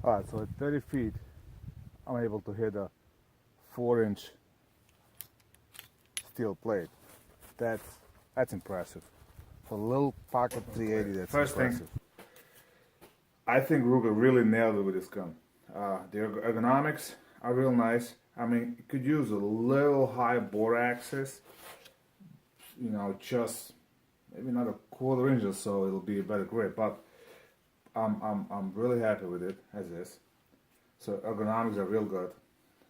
Alright, so at 30 feet, I'm able to hit a 4-inch steel plate. That's impressive. For a little pocket 380, that's First impressive. thing, I think Ruger really nailed it with this gun. The ergonomics are real nice. I mean, you could use a little high bore axis, you know, just maybe not a quarter inch or so, it'll be a better grip, but I'm really happy with it as is. So ergonomics are real good.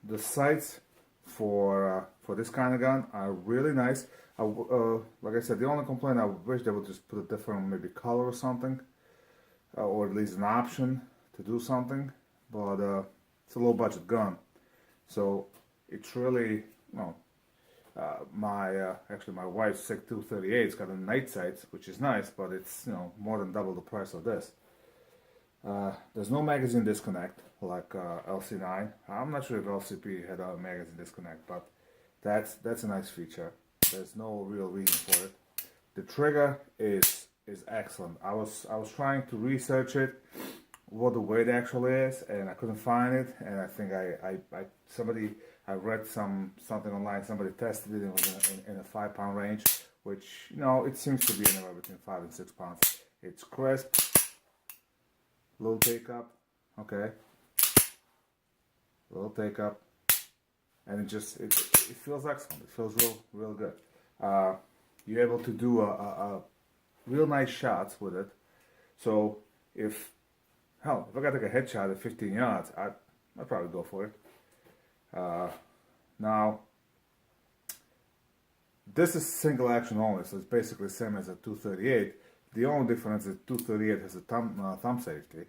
The sights for this kind of gun are really nice. Like I said, the only complaint, I wish they would just put a different maybe color or something, or at least an option to do something. But it's a low budget gun, so it's really actually my wife's SIG 238's got a night sights, which is nice, but it's more than double the price of this. There's no magazine disconnect like LC9. I'm not sure if LCP had a magazine disconnect, but that's a nice feature. There's no real reason for it. The trigger is excellent. I was trying to research it, what the weight actually is, and I couldn't find it. And I think I read something online. Somebody tested it and it was in a 5-pound range, which it seems to be anywhere between 5 and 6 pounds. It's crisp. Little take up, okay. Little take up, and it feels excellent. It feels real good. You're able to do a real nice shots with it. So if I gotta take a headshot at 15 yards, I'd probably go for it. Now, this is single action only, so it's basically the same as a 238. The only difference is 238 has a thumb safety,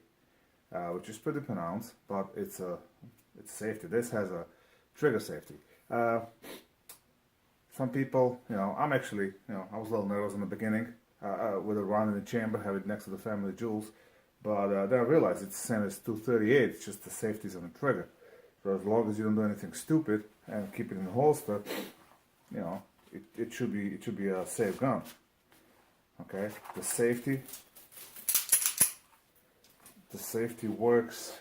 which is pretty pronounced, but it's safety. This has a trigger safety. Some people, I'm actually, I was a little nervous in the beginning with a round in the chamber, have it next to the family jewels, but then I realized it's the same as 238. It's just the safety's on the trigger. So as long as you don't do anything stupid and keep it in the holster, it should be a safe gun. Okay, the safety works,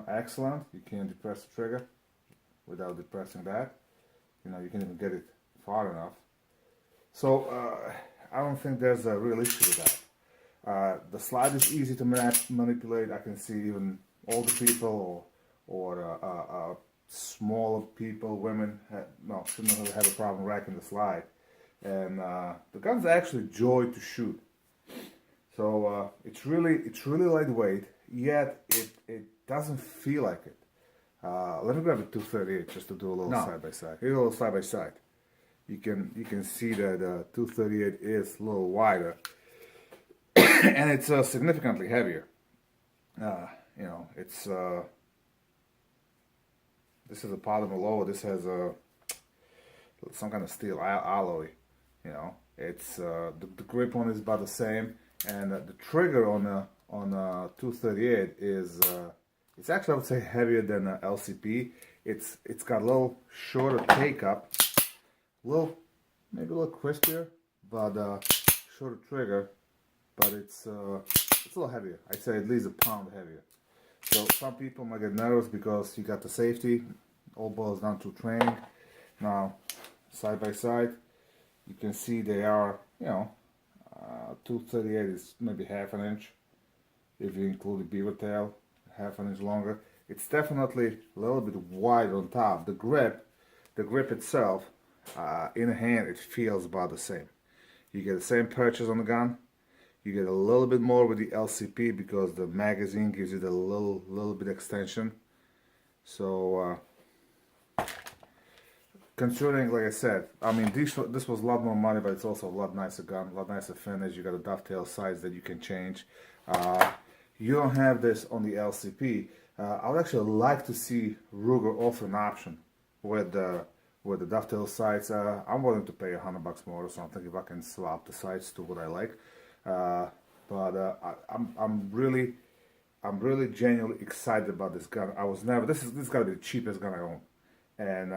excellent. You can't depress the trigger without depressing that. You can even get it far enough. So I don't think there's a real issue with that. The slide is easy to manipulate. I can see even older people or smaller people, women, shouldn't have a problem racking the slide. And the gun's actually joy to shoot. So it's really lightweight, yet it doesn't feel like it. Let me grab a 238 just to do a little side by side. Here's a little side by side. You can see that 238 is a little wider, and it's significantly heavier. It's this is a polymer lower. This has some kind of steel alloy. It's the grip on is about the same, and the trigger on 238 is it's actually, I would say, heavier than LCP. It's got a little shorter take up, maybe a little crispier, but shorter trigger. But it's a little heavier. I'd say at least a pound heavier. So some people might get nervous because you got the safety. All boils down to training. Now, side by side, you can see they are, 238 is maybe half an inch. If you include the beaver tail, half an inch longer. It's definitely a little bit wide on top. The grip itself, in the hand, it feels about the same. You get the same purchase on the gun. You get a little bit more with the LCP because the magazine gives you the little bit extension. So considering, like I said, I mean, this was a lot more money, but it's also a lot nicer gun, a lot nicer finish. You got a dovetail sights that you can change. You don't have this on the LCP. I would actually like to see Ruger offer an option with the dovetail sights. I'm willing to pay $100 more or something if I can swap the sights to what I like. But I'm really genuinely excited about this gun. This is gotta be the cheapest gun I own, and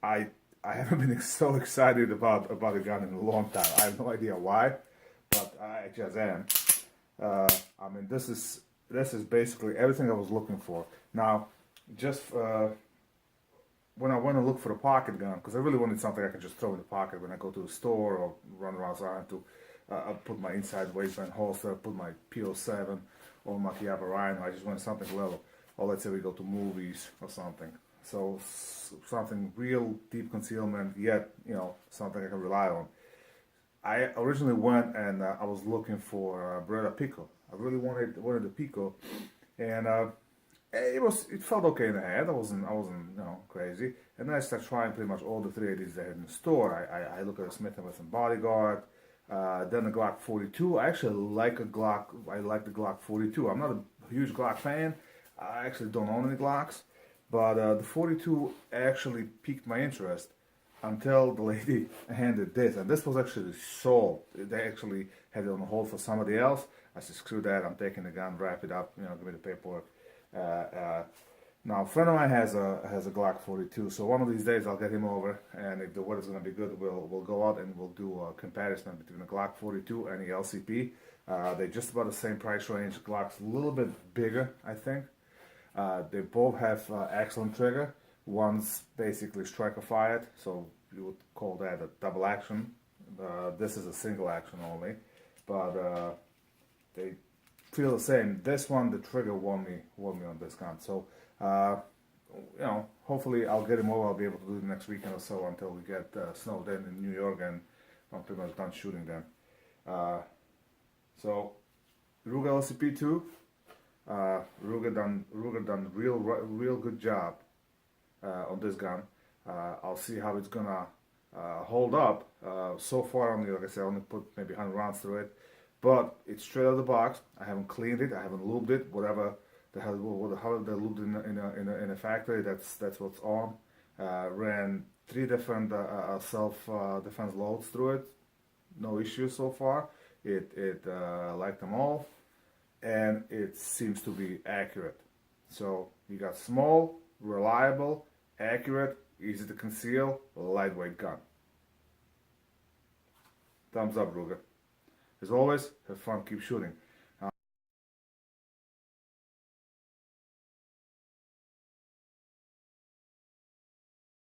I haven't been so excited about a gun in a long time. I have no idea why, but I just am. I mean, this is basically everything I was looking for. Now, just when I went to look for a pocket gun, because I really wanted something I could just throw in the pocket when I go to the store or run around, so I have to put my inside waistband holster, put my PO7 or my Kiava Rhino. I just wanted something little. Or let's say we go to movies or something. So something real deep concealment, yet, you know, something I can rely on. I originally went and I was looking for Beretta Pico. I really wanted the Pico, and it felt okay in the head. I wasn't crazy. And then I started trying pretty much all the 380s they had in the store. I look at a Smith & Wesson Bodyguard, then the Glock 42. I actually like a Glock. I like the Glock 42. I'm not a huge Glock fan. I actually don't own any Glocks, but the 42 actually piqued my interest until the lady handed this, and this was actually sold. They actually had it on hold for somebody else. I said, screw that, I'm taking the gun, wrap it up, you know, give me the paperwork. Now, a friend of mine has a Glock 42, so one of these days I'll get him over, and if the weather's going to be good, we'll go out and we'll do a comparison between the Glock 42 and the LCP. They're just about the same price range. Glock's a little bit bigger, I think. They both have excellent trigger. One's basically striker fired, so you would call that a double action. This is a single action only, but they feel the same. This one, the trigger won me on this gun. So, you know, hopefully I'll get him over. I'll be able to do it next weekend or so until we get snowed in New York, and I'm pretty much done shooting then. So, Ruger LCP 2. Ruger done real good job on this gun. I'll see how it's gonna hold up. So far, only, like I said, I only put maybe 100 rounds through it, but it's straight out of the box. I haven't cleaned it. I haven't lubed it. Whatever the hell, how they lubed in a factory. That's what's on. Ran 3 different self defense loads through it. No issues so far. It liked them all, and it seems to be accurate. So you got small, reliable, accurate, easy to conceal, lightweight gun. Thumbs up, Ruger. As always, have fun, keep shooting.